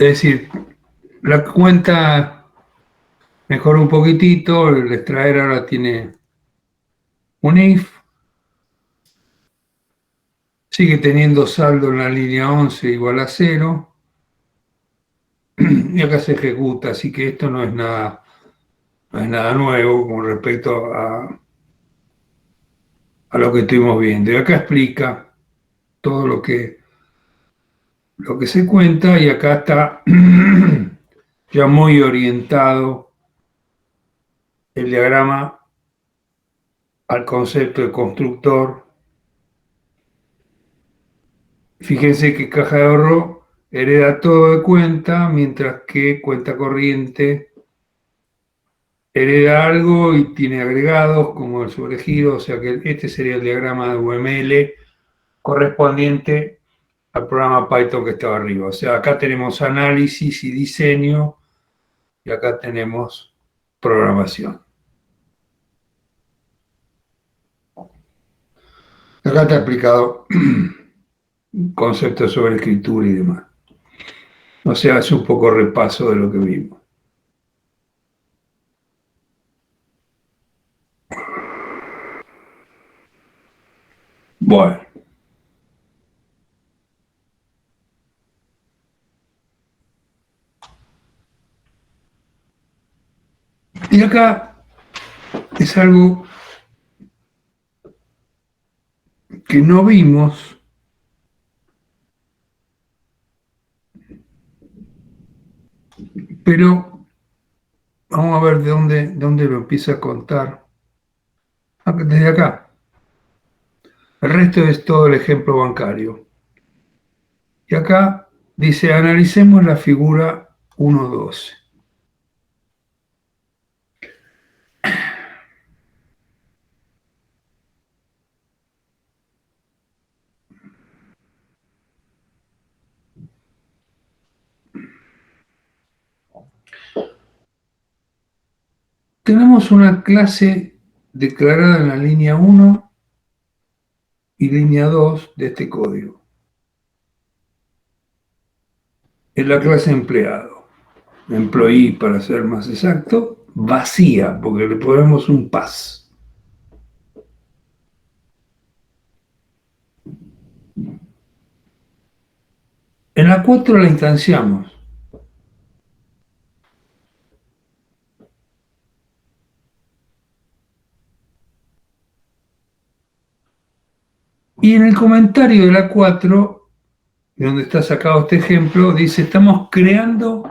decir, la cuenta mejoró un poquitito, el extraer ahora tiene un if, sigue teniendo saldo en la línea 11 igual a 0, y acá se ejecuta, así que esto no es nada nuevo con respecto a lo que estuvimos viendo. Y acá explica todo lo que se cuenta, y acá está ya muy orientado el diagrama al concepto de constructor. Fíjense que caja de ahorro hereda todo de cuenta, mientras que cuenta corriente hereda algo y tiene agregados como el sobregiro, o sea que este sería el diagrama de UML correspondiente al programa Python que estaba arriba. O sea, acá tenemos análisis y diseño, y acá tenemos programación. Acá está explicado conceptos sobre escritura y demás. O sea, es un poco repaso de lo que vimos. Bueno. Y acá es algo que no vimos, pero vamos a ver de dónde lo empieza a contar. Desde acá. El resto es todo el ejemplo bancario. Y acá dice, analicemos la figura 1.12. Tenemos una clase declarada en la línea 1 y línea 2 de este código. Es la clase empleado, employee para ser más exacto, vacía, porque le ponemos un pass. En la 4 la instanciamos. Y en el comentario de la 4, de donde está sacado este ejemplo, dice, estamos creando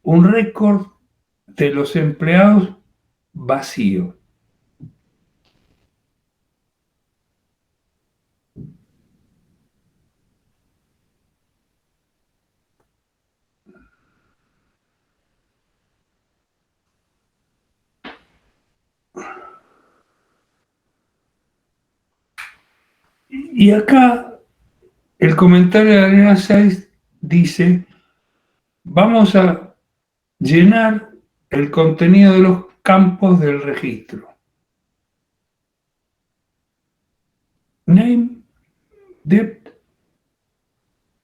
un récord de los empleados vacío. Y acá el comentario de la línea 6 dice, vamos a llenar el contenido de los campos del registro. Name, depth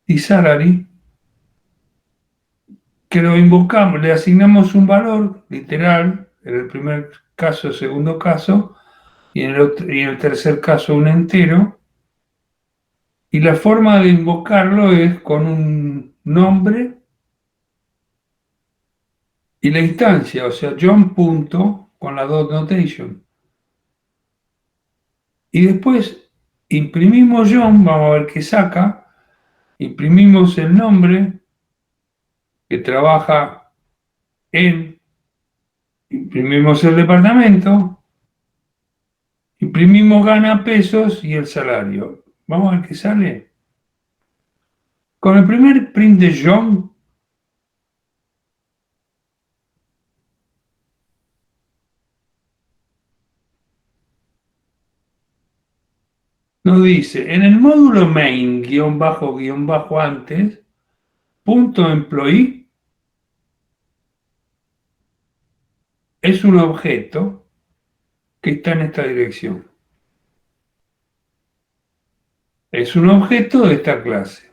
y salary, que lo invocamos, le asignamos un valor literal, en el primer caso, segundo caso, y en el tercer caso un entero, y la forma de invocarlo es con un nombre y la instancia, o sea, John punto con la dot notation. Y después imprimimos John, vamos a ver qué saca, imprimimos el nombre que trabaja en, imprimimos el departamento, imprimimos gana pesos y el salario. Vamos a ver qué sale. Con el primer print de John, nos dice, en el módulo main, guión bajo antes, punto employee es un objeto que está en esta dirección. Es un objeto de esta clase.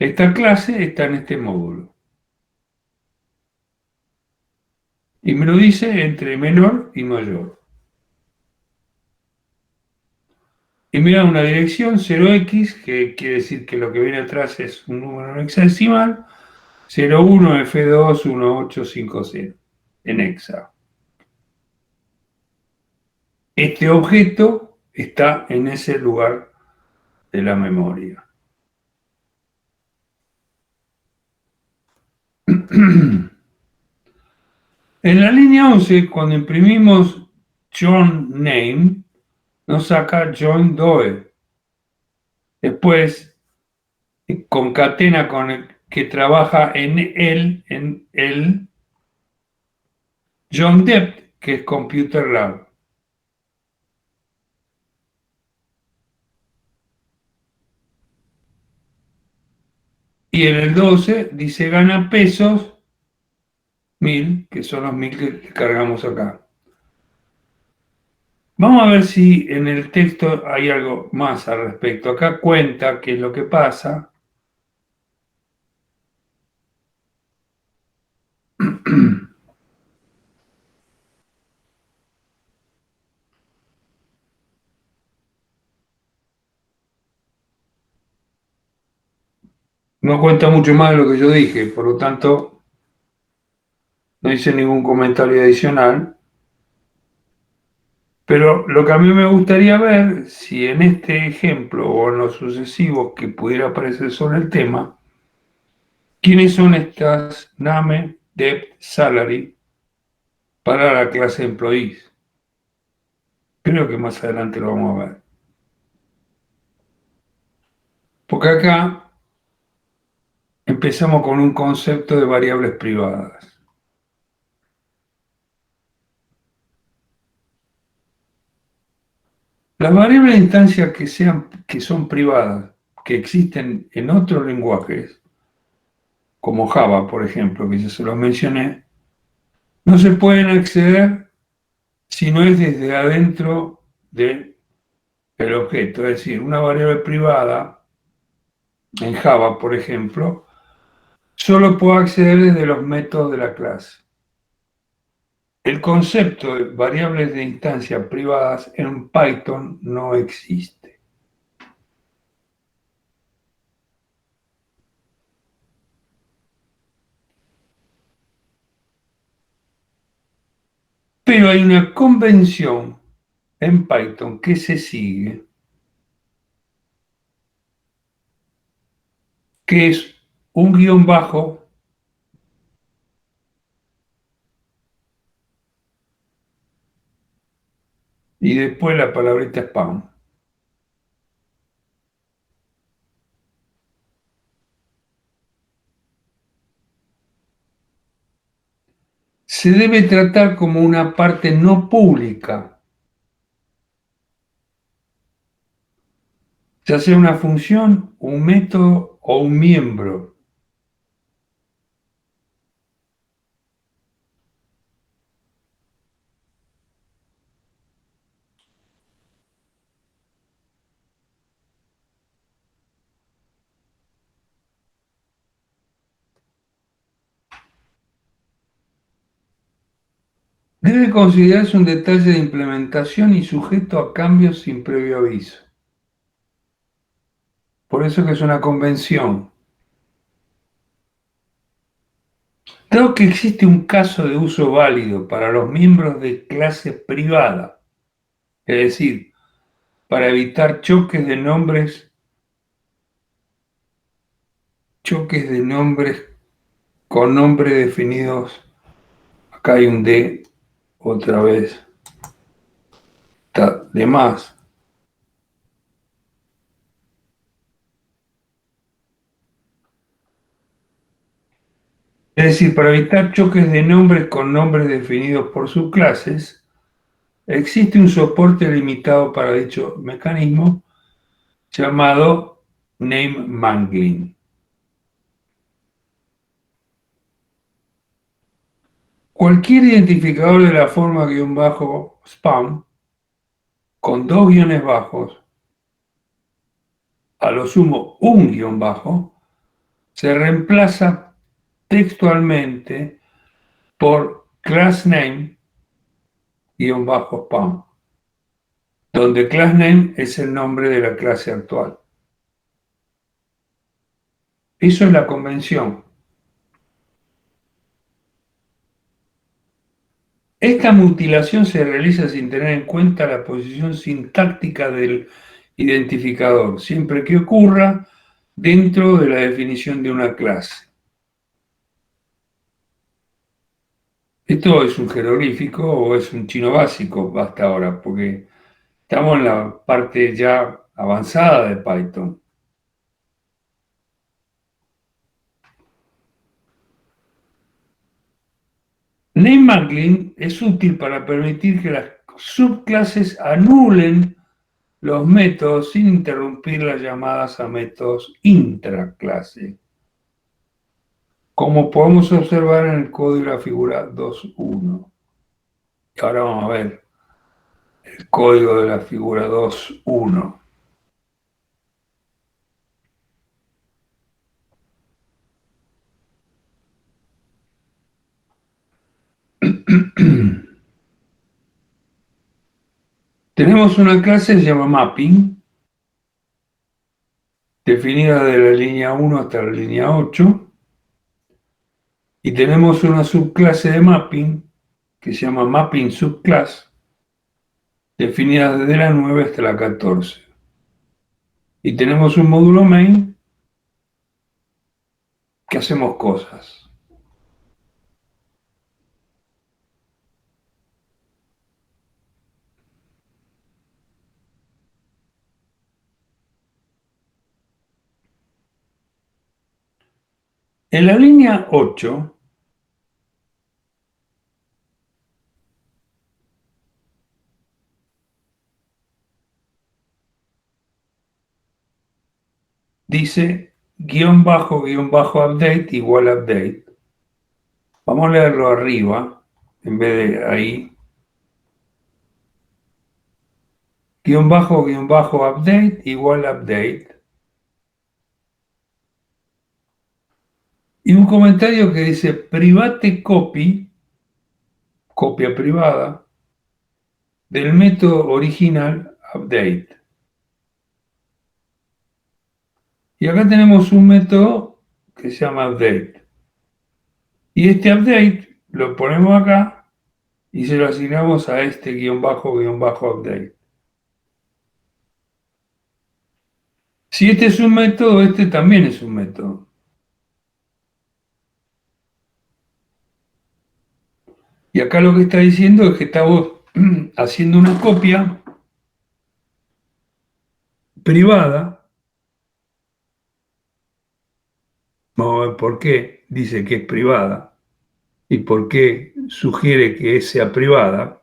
Esta clase está en este módulo. Y me lo dice entre menor y mayor. Y me da una dirección 0x, que quiere decir que lo que viene atrás es un número no hexadecimal, 01F21850 en hexa. Este objeto está en ese lugar de la memoria. En la línea 11, cuando imprimimos John Name, nos saca John Doe. Después, concatena con el que trabaja en el John Depp, que es Computer Lab. Y en el 12 dice gana pesos 1000, que son los 1000 que cargamos acá. Vamos a ver si en el texto hay algo más al respecto. Acá cuenta qué es lo que pasa. No cuenta mucho más de lo que yo dije, por lo tanto, no hice ningún comentario adicional. Pero lo que a mí me gustaría ver, si en este ejemplo o en los sucesivos que pudiera aparecer sobre el tema, ¿quiénes son estas name, debt, salary para la clase employees? Creo que más adelante lo vamos a ver. Porque acá empezamos con un concepto de variables privadas. Las variables de instancia que son privadas, que existen en otros lenguajes, como Java, por ejemplo, que ya se los mencioné, no se pueden acceder si no es desde adentro del objeto. Es decir, una variable privada en Java, por ejemplo, solo puedo acceder desde los métodos de la clase. El concepto de variables de instancia privadas en Python no existe. Pero hay una convención en Python que se sigue, que es un guión bajo y después la palabrita spam. Se debe tratar como una parte no pública, ya sea una función, un método o un miembro. Debe considerarse un detalle de implementación y sujeto a cambios sin previo aviso. Por eso que es una convención. Dado que existe un caso de uso válido para los miembros de clase privada, es decir, para evitar choques de nombres con nombres definidos. Acá hay un D otra vez. Está de más. Es decir, para evitar choques de nombres con nombres definidos por subclases, existe un soporte limitado para dicho mecanismo llamado name mangling. Cualquier identificador de la forma guión bajo spam con dos guiones bajos, a lo sumo un guión bajo, se reemplaza textualmente por class name -spam, donde class name es el nombre de la clase actual. Eso es la convención. Esta mutilación se realiza sin tener en cuenta la posición sintáctica del identificador, siempre que ocurra dentro de la definición de una clase. ¿Esto es un jeroglífico o es un chino básico hasta ahora? Porque estamos en la parte ya avanzada de Python. Name Mangling es útil para permitir que las subclases anulen los métodos sin interrumpir las llamadas a métodos intraclase, como podemos observar en el código de la figura 2.1. Y ahora vamos a ver el código de la figura 2.1. Tenemos una clase que se llama mapping, definida de la línea 1 hasta la línea 8, y tenemos una subclase de mapping que se llama mapping subclass, definida desde la 9 hasta la 14. Y tenemos un módulo main que hacemos cosas. En la línea 8 dice _update igual update. Vamos a leerlo arriba en vez de ahí. _update igual update. Y un comentario que dice private copy, copia privada, del método original update. Y acá tenemos un método que se llama update. Y este update lo ponemos acá y se lo asignamos a este _update. Si este es un método, este también es un método. Y acá lo que está diciendo es que estamos haciendo una copia privada. Vamos a ver por qué dice que es privada y por qué sugiere que sea privada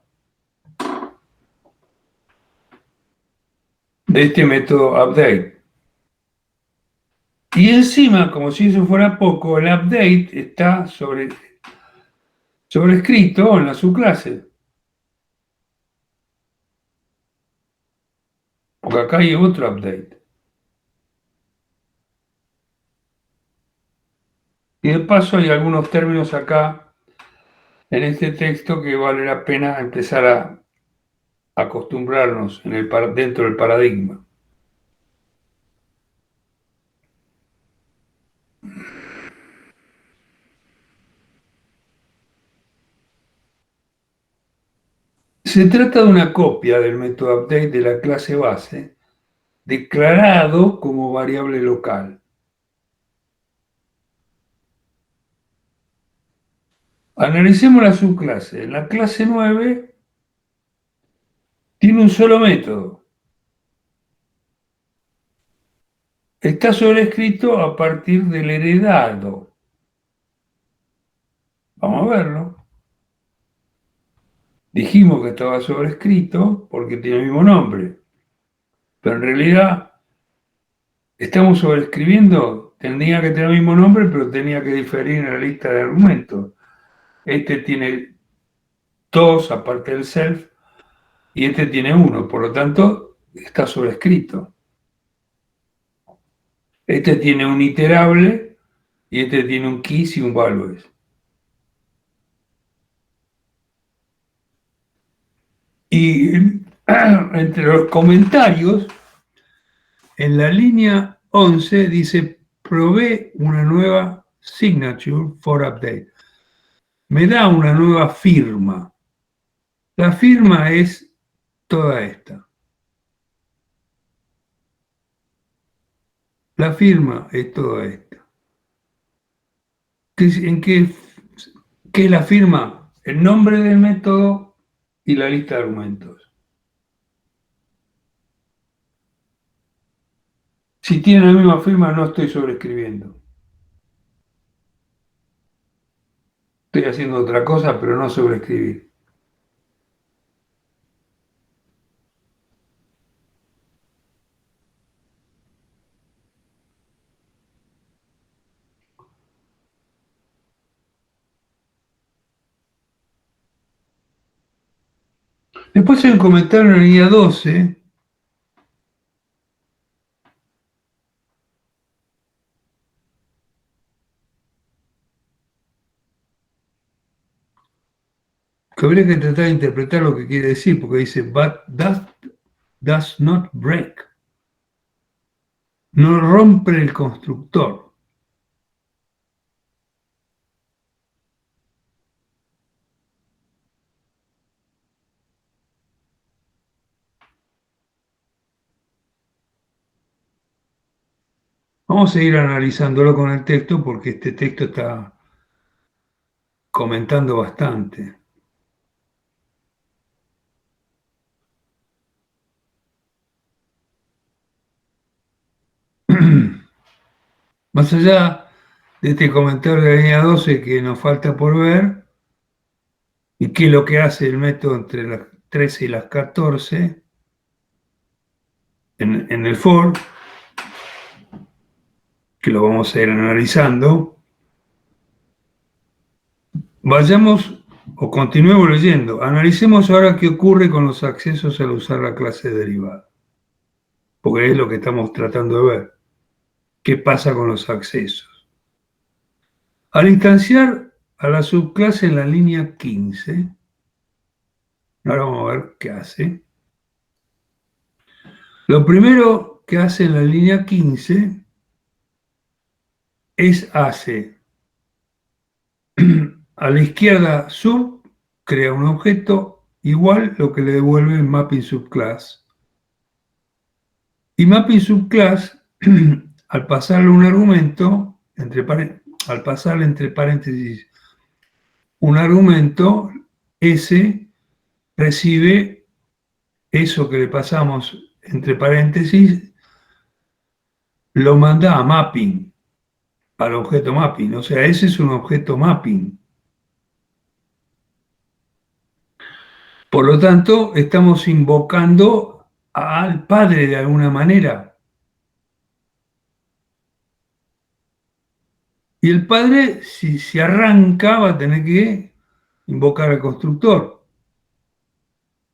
de este método update. Y encima, como si eso fuera poco, el update está sobrescrito en la subclase. Porque acá hay otro update. Y de paso hay algunos términos acá en este texto que vale la pena empezar a acostumbrarnos dentro del paradigma. Se trata de una copia del método update de la clase base declarado como variable local. Analicemos la subclase. La clase 9 tiene un solo método. Está sobrescrito a partir del heredado. Vamos a verlo. Dijimos que estaba sobrescrito porque tiene el mismo nombre. Pero en realidad estamos sobrescribiendo, tendría que tener el mismo nombre, pero tenía que diferir en la lista de argumentos. Este tiene 2 aparte del self y este tiene 1, por lo tanto está sobrescrito. Este tiene un iterable y este tiene un kiss y un valores. Y entre los comentarios, en la línea 11 dice, probé una nueva signature for update. Me da una nueva firma. La firma es toda esta. La firma es toda esta. ¿En qué es la firma? El nombre del método y la lista de argumentos. Si tiene la misma firma, no estoy sobreescribiendo. Estoy haciendo otra cosa, pero no sobreescribir. Después hay un comentario en la línea 12 que habría que tratar de interpretar lo que quiere decir, porque dice, but that does not break. No rompe el constructor. Vamos a ir analizándolo con el texto porque este texto está comentando bastante. Más allá de este comentario de la línea 12 que nos falta por ver, y qué es lo que hace el método entre las 13 y las 14 en el for, que lo vamos a ir analizando, vayamos o continuemos leyendo. Analicemos ahora qué ocurre con los accesos al usar la clase derivada, porque es lo que estamos tratando de ver. ¿Qué pasa con los accesos? Al instanciar a la subclase en la línea 15, ahora vamos a ver qué hace. Lo primero que hace en la línea 15 es hace a la izquierda sub, crea un objeto igual lo que le devuelve el mapping subclass. Y mapping subclass, al pasarle un argumento, al pasarle entre paréntesis un argumento, ese recibe eso que le pasamos entre paréntesis, lo manda a mapping, al objeto mapping. O sea, ese es un objeto mapping. Por lo tanto, estamos invocando al padre de alguna manera. Y el padre, si se arranca, va a tener que invocar al constructor.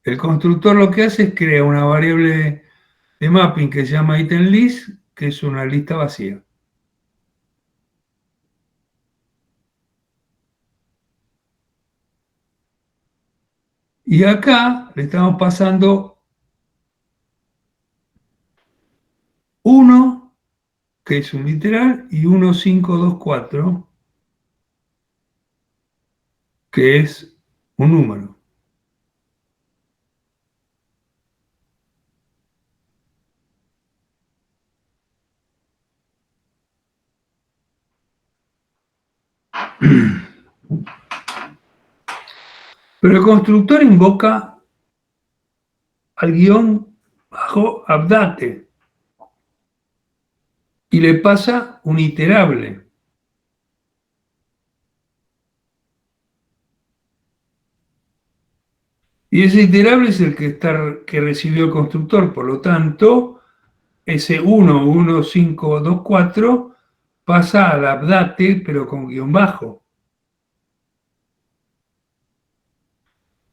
El constructor lo que hace es crear una variable de mapping que se llama itemList, que es una lista vacía. Y acá le estamos pasando 1, que es un literal, y 1524, que es un número. Pero el constructor invoca al guión bajo update y le pasa un iterable. Y ese iterable es el que recibió el constructor. Por lo tanto, ese 11524 pasa al update, pero con guión bajo.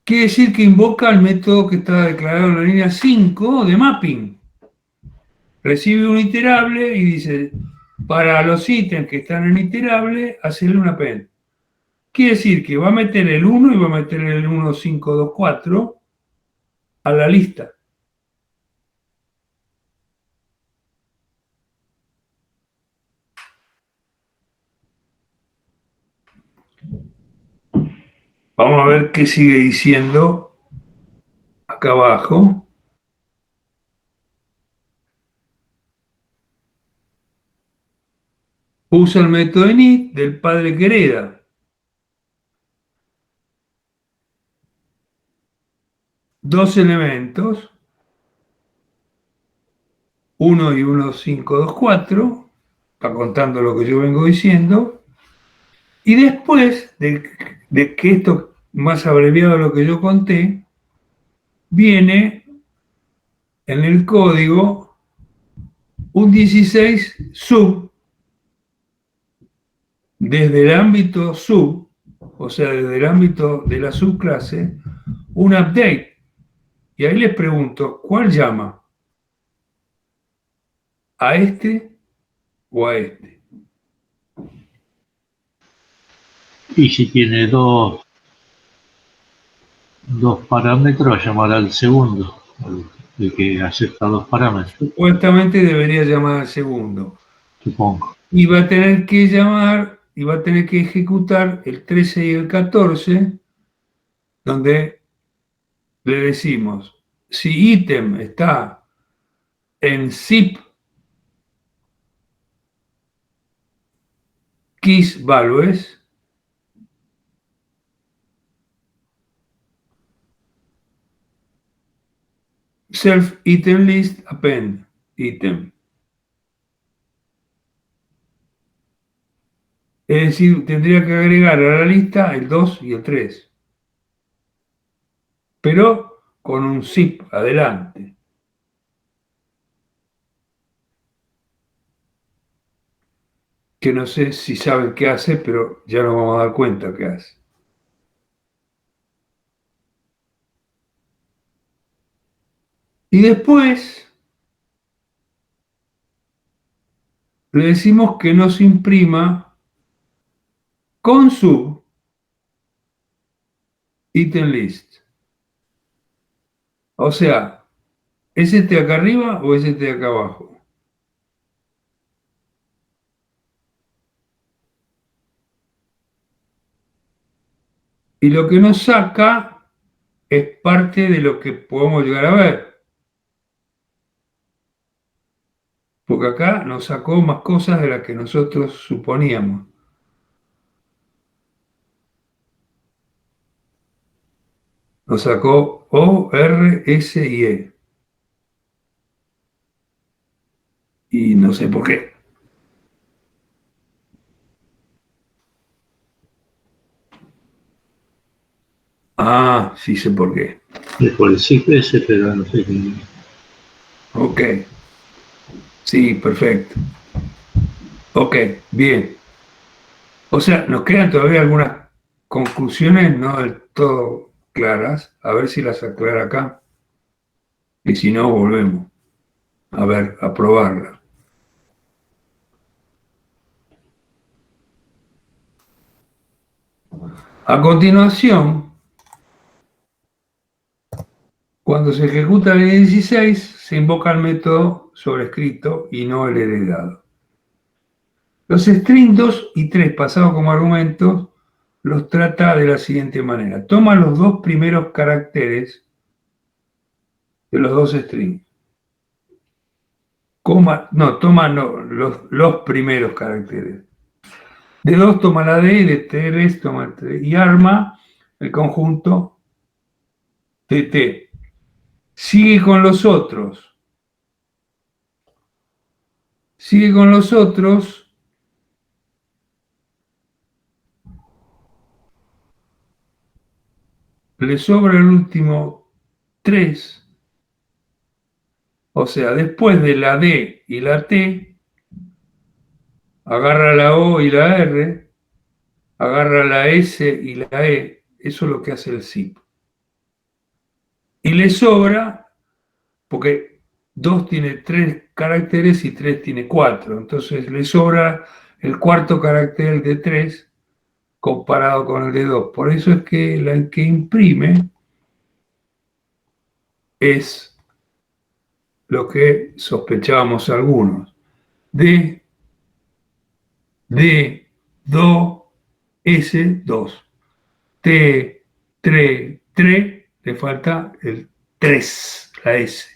Quiere decir que invoca el método que está declarado en la línea 5 de mapping. Recibe un iterable y dice, Para los ítems que están en iterable, hacerle un append. Quiere decir que va a meter el 1 y va a meter el 1, 5, 2, 4 a la lista. Vamos a ver qué sigue diciendo acá abajo. Usa el método init del padre que hereda. Dos elementos, 1 y 1, 5, 2, 4, está contando lo que yo vengo diciendo, y después de que esto más abreviado de lo que yo conté, viene en el código un 16 sub, desde el ámbito sub, o sea, desde el ámbito de la subclase, un update. Y ahí les pregunto, ¿cuál llama? ¿A este o a este? Y si tiene dos parámetros, llamará al segundo, el que acepta dos parámetros, Supuestamente debería llamar al segundo. supongo. Y va a tener que llamar y va a tener que ejecutar el 13 y el 14, donde le decimos, si ítem está en zip keys values, self item list append item. Es decir, tendría que agregar a la lista el 2 y el 3, pero con un zip adelante. Que no sé si saben qué hace, pero ya nos vamos a dar cuenta qué hace. Y después le decimos que nos imprima con su item list. O sea, ¿es este acá arriba o es este acá abajo? Y lo que nos saca es parte de lo que podemos llegar a ver. Porque acá nos sacó más cosas de las que nosotros suponíamos. Nos sacó O, R, S y E. Y no sé por qué. Ah, sí sé por qué. Es por el SIG ese, pero no sé qué. Ok. Sí, perfecto. Ok, bien. O sea, nos quedan todavía algunas conclusiones no del todo claras. A ver si las aclara acá. Y si no, volvemos a ver, a probarla. A continuación, cuando se ejecuta el 16, se invoca el método sobrescrito y no el heredado. Los strings 2 y 3 pasados como argumentos los trata de la siguiente manera. Toma los dos primeros caracteres de los dos strings. Toma los primeros caracteres. De 2 toma la D, de 3 toma el 3 y arma el conjunto TT. Sigue con los otros. Sigue con los otros. Le sobra el último 3. O sea, después de la D y la T, agarra la O y la R, agarra la S y la E. Eso es lo que hace el zip. Y le sobra, porque 2 tiene 3 caracteres y 3 tiene 4. Entonces le sobra el cuarto carácter de 3 comparado con el de 2. Por eso es que la que imprime es lo que sospechábamos algunos. D, S, 2. T, 3, 3, le falta el 3, la S.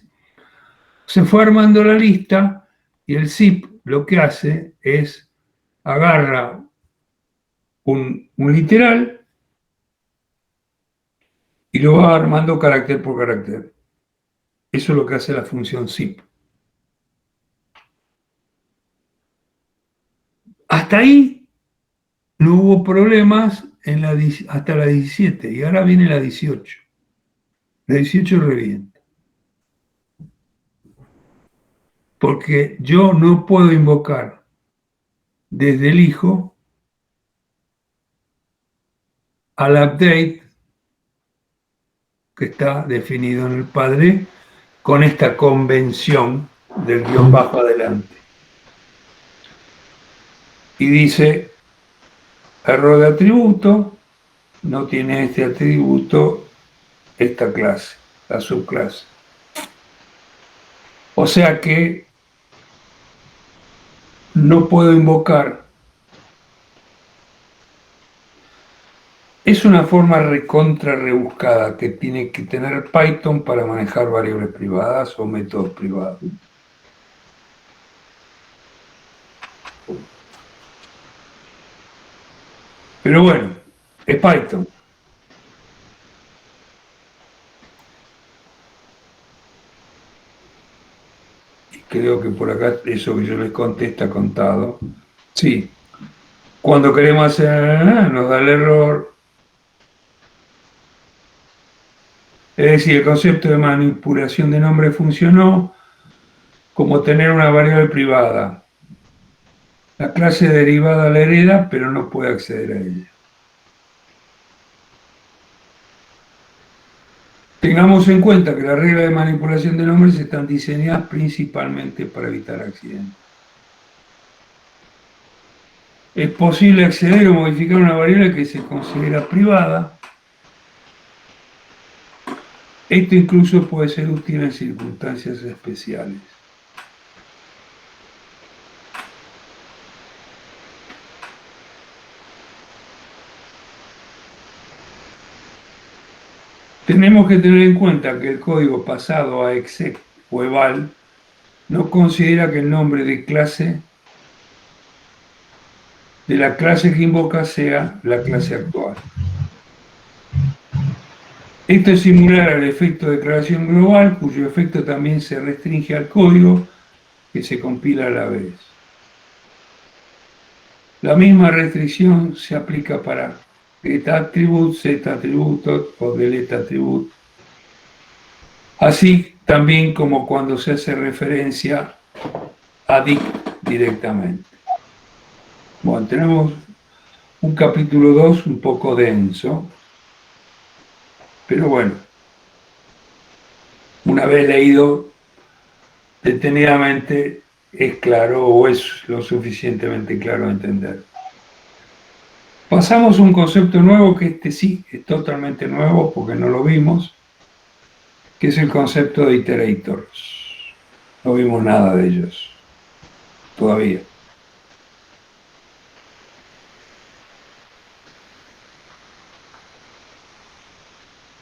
Se fue armando la lista y el zip lo que hace es agarra un literal y lo va armando carácter por carácter. Eso es lo que hace la función zip. Hasta ahí no hubo problemas hasta la 17 y ahora viene la 18. La 18 revienta. Porque yo no puedo invocar desde el hijo al update que está definido en el padre con esta convención del guión bajo adelante. Y dice, error de atributo, no tiene este atributo esta clase, la subclase. O sea que no puedo invocar. Es una forma recontra rebuscada que tiene que tener Python para manejar variables privadas o métodos privados. Pero bueno, es Python. Y creo que por acá eso que yo les conté está contado. Sí. Cuando queremos hacer, nos da el error. Es decir, el concepto de manipulación de nombre funcionó como tener una variable privada. La clase derivada la hereda, pero no puede acceder a ella. Tengamos en cuenta que las reglas de manipulación de nombres están diseñadas principalmente para evitar accidentes. Es posible acceder o modificar una variable que se considera privada. Esto incluso puede ser útil en circunstancias especiales. Tenemos que tener en cuenta que el código pasado a exec o eval no considera que el nombre de la clase que invoca sea la clase actual. Esto es similar al efecto de declaración global, cuyo efecto también se restringe al código que se compila a la vez. La misma restricción se aplica para getAttribute, setAttribute o deleteAttribute, así también como cuando se hace referencia a dict directamente. Bueno, tenemos un capítulo 2 un poco denso, pero bueno, una vez leído detenidamente es claro o es lo suficientemente claro a entender. Pasamos a un concepto nuevo que este sí es totalmente nuevo porque no lo vimos, que es el concepto de iterators. No vimos nada de ellos todavía.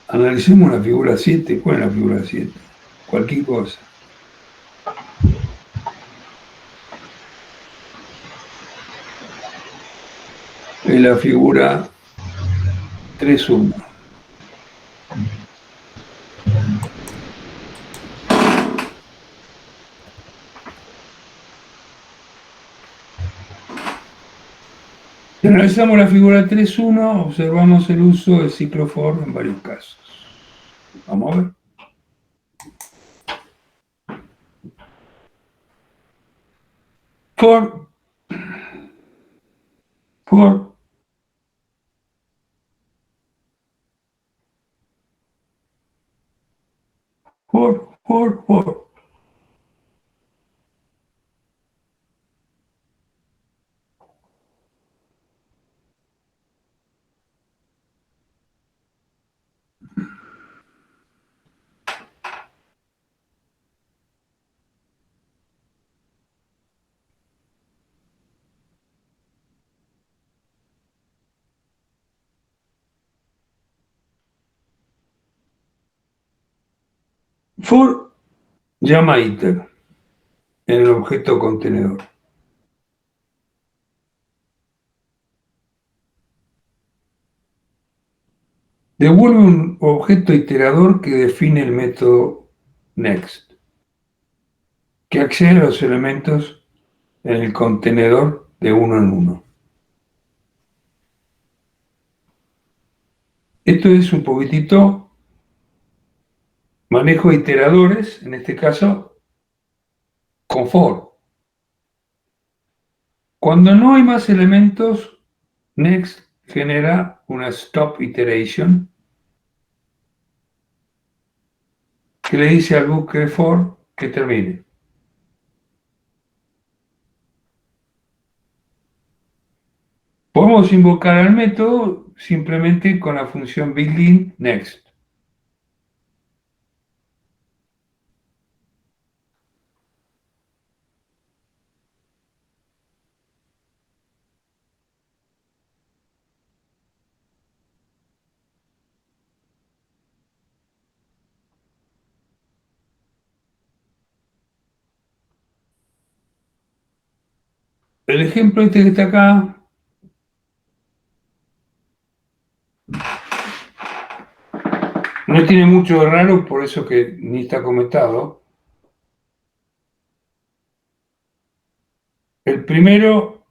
Analicemos la figura 7. ¿Cuál es la figura 7? Cualquier cosa. Es la figura 3.1. Si analizamos la figura 3.1, observamos el uso del ciclo for en varios casos. Vamos a ver. For For llama iter en el objeto contenedor. Devuelve un objeto iterador que define el método next, que accede a los elementos en el contenedor de uno en uno. Esto es un poquitito manejo de iteradores, en este caso, con for. Cuando no hay más elementos, next genera una stop iteration que le dice al bucle for que termine. Podemos invocar al método simplemente con la función built-in next. El ejemplo este que está acá no tiene mucho de raro, por eso que ni está comentado. El primero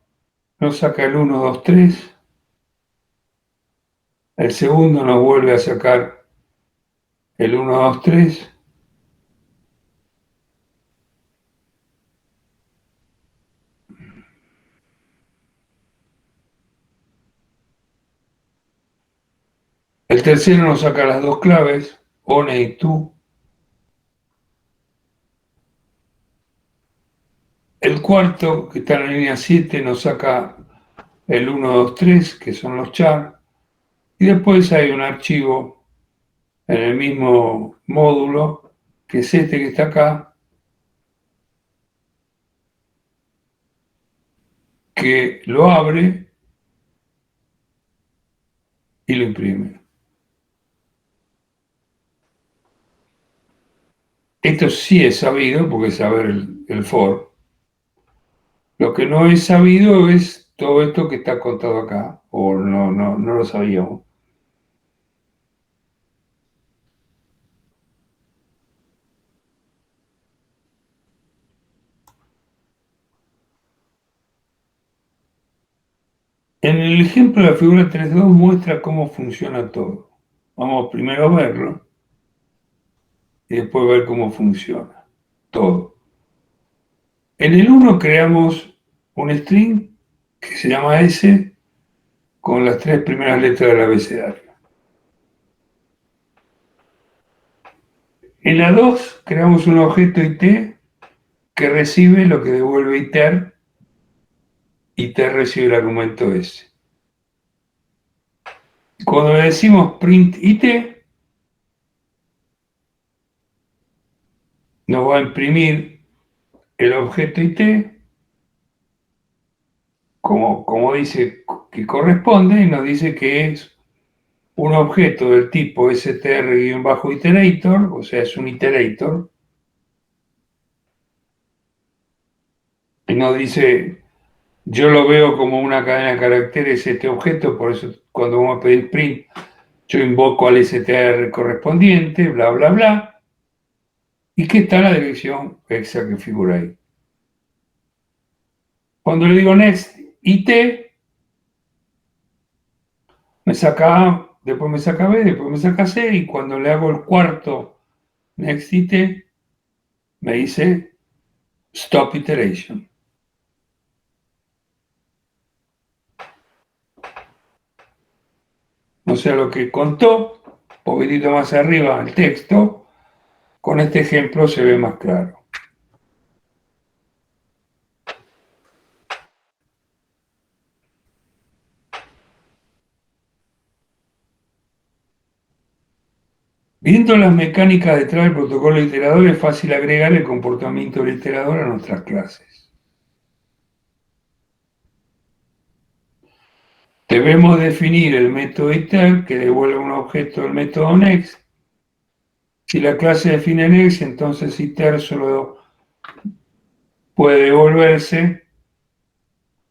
nos saca el 1, 2, 3. El segundo nos vuelve a sacar el 1, 2, 3. El tercero nos saca las dos claves, one y to. El cuarto, que está en la línea 7, nos saca el 1, 2, 3, que son los char. Y después hay un archivo en el mismo módulo, que es este que está acá, que lo abre y lo imprime. Esto sí es sabido, porque es saber el for. Lo que no es sabido es todo esto que está contado acá, o no lo sabíamos. En el ejemplo de la figura 3.2 muestra cómo funciona todo. Vamos primero a verlo y después ver cómo funciona todo. En el 1 creamos un string que se llama S con las 3 primeras letras del abecedario. En la 2 creamos un objeto IT que recibe lo que devuelve iter. Iter recibe el argumento S. Cuando le decimos print IT, nos va a imprimir el objeto IT como dice que corresponde, y nos dice que es un objeto del tipo str-iterator, o sea, es un iterator, y nos dice, yo lo veo como una cadena de caracteres este objeto, por eso cuando vamos a pedir print, yo invoco al str correspondiente, bla, bla, bla, y que está en la dirección exa que figura ahí. Cuando le digo next it, me saca A, después me saca B, después me saca C, y cuando le hago el cuarto next it, me dice stop iteration. O sea, lo que contó, un poquitito más arriba el texto, con este ejemplo se ve más claro. Viendo las mecánicas detrás del protocolo iterador, es fácil agregar el comportamiento del iterador a nuestras clases. Debemos definir el método iter que devuelve un objeto del método next Si la clase define next, entonces iter solo puede devolverse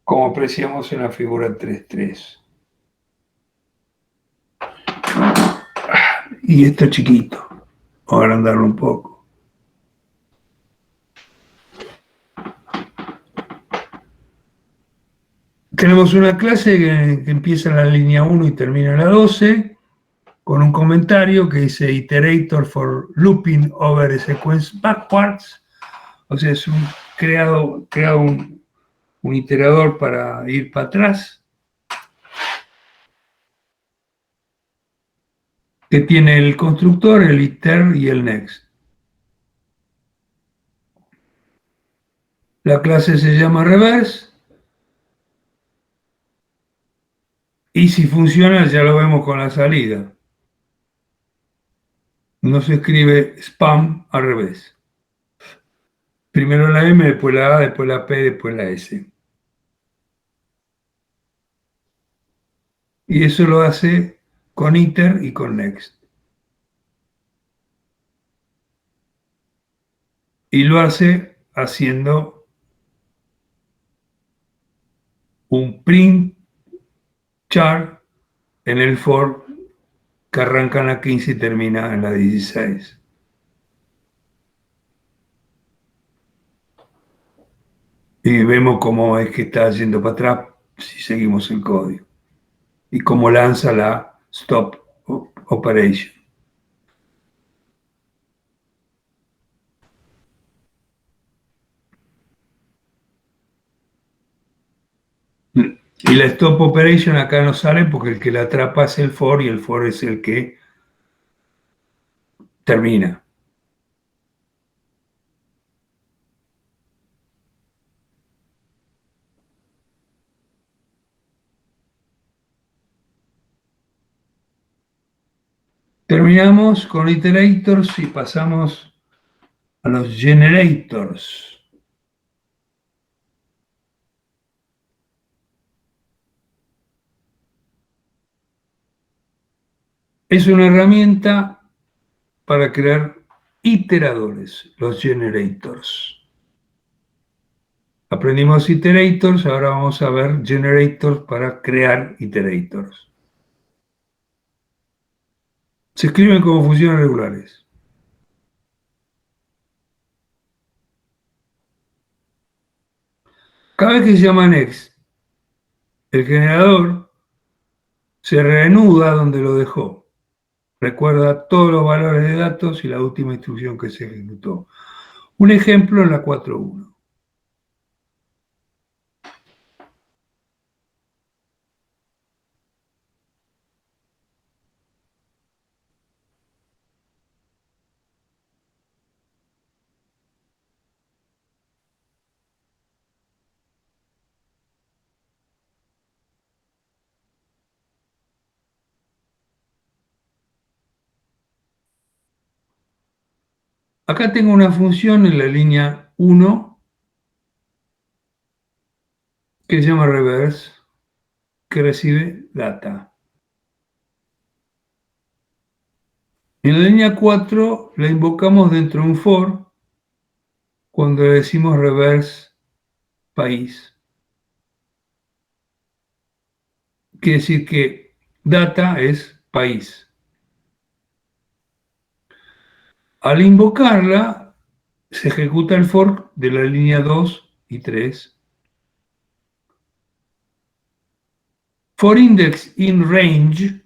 como apreciamos en la figura 3.3. Y esto es chiquito. Vamos a agrandarlo un poco. Tenemos una clase que empieza en la línea 1 y termina en la 12, con un comentario que dice iterator for looping over a sequence backwards. O sea, es creado un iterador para ir para atrás, que tiene el constructor, el iter y el next. La clase se llama reverse y si funciona ya lo vemos con la salida. No se escribe spam al revés. Primero la M, después la A, después la P, después la S. Y eso lo hace con iter y con next. Y lo hace haciendo un print char en el for que arranca en la 15 y termina en la 16. Y vemos cómo es que está yendo para atrás si seguimos el código. Y cómo lanza la stop operation. Y la stop operation acá no sale porque el que la atrapa es el for y el for es el que termina. Terminamos con iterators y pasamos a los generators. Es una herramienta para crear iteradores, los generators. Aprendimos iterators, ahora vamos a ver generators para crear iterators. Se escriben como funciones regulares. Cada vez que se llama next, el generador se reanuda donde lo dejó. Recuerda todos los valores de datos y la última instrucción que se ejecutó. Un ejemplo en la 4.1. Acá tengo una función en la línea 1 que se llama reverse, que recibe data. En la línea 4 la invocamos dentro de un for cuando le decimos reverse país. Quiere decir que data es país. Al invocarla, se ejecuta el for de la línea 2 y 3. For index in range,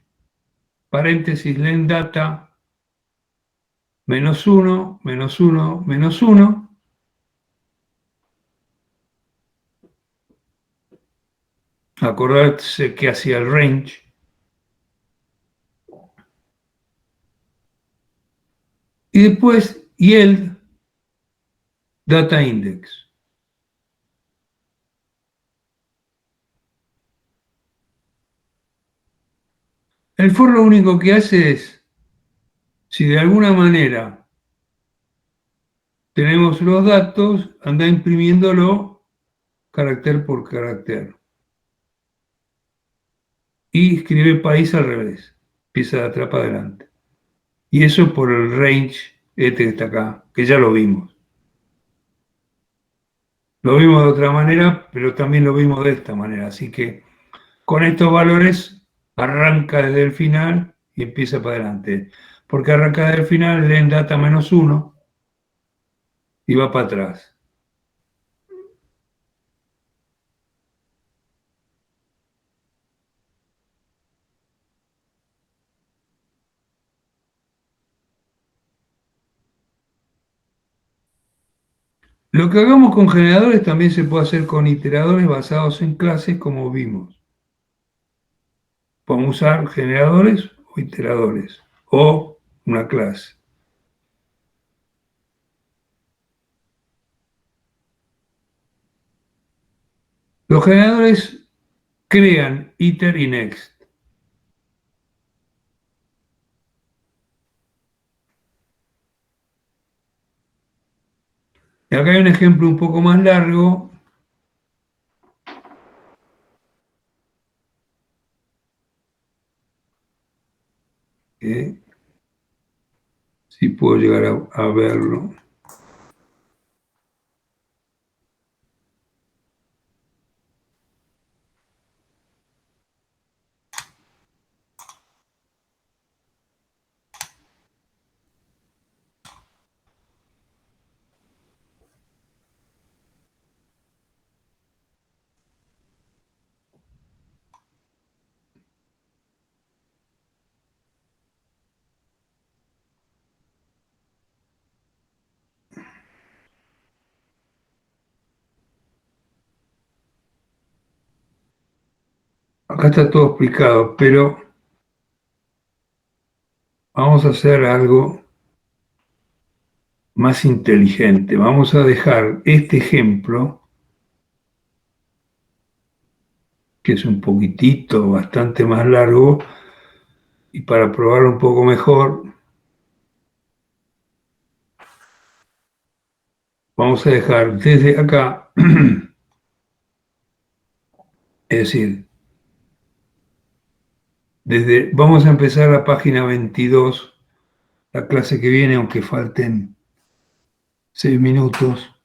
paréntesis len data, -1, -1, -1. Acordarse que hacía el range. Y después yield data index. El for lo único que hace es, si de alguna manera tenemos los datos, anda imprimiéndolo carácter por carácter. Y escribe país al revés, empieza de atrás para adelante. Y eso por el range este que está acá, que ya lo vimos. Lo vimos de otra manera, pero también lo vimos de esta manera. Así que con estos valores arranca desde el final y empieza para adelante. Porque arranca desde el final, len data -1 y va para atrás. Lo que hagamos con generadores también se puede hacer con iteradores basados en clases, como vimos. Podemos usar generadores o iteradores o una clase. Los generadores crean iter y next. Y acá hay un ejemplo un poco más largo. Si puedo llegar a verlo. Acá está todo explicado, pero vamos a hacer algo más inteligente. Vamos a dejar este ejemplo, que es un poquitito, bastante más largo, y para probarlo un poco mejor, vamos a dejar desde acá, es decir, vamos a empezar la página 22, la clase que viene, aunque falten 6 minutos.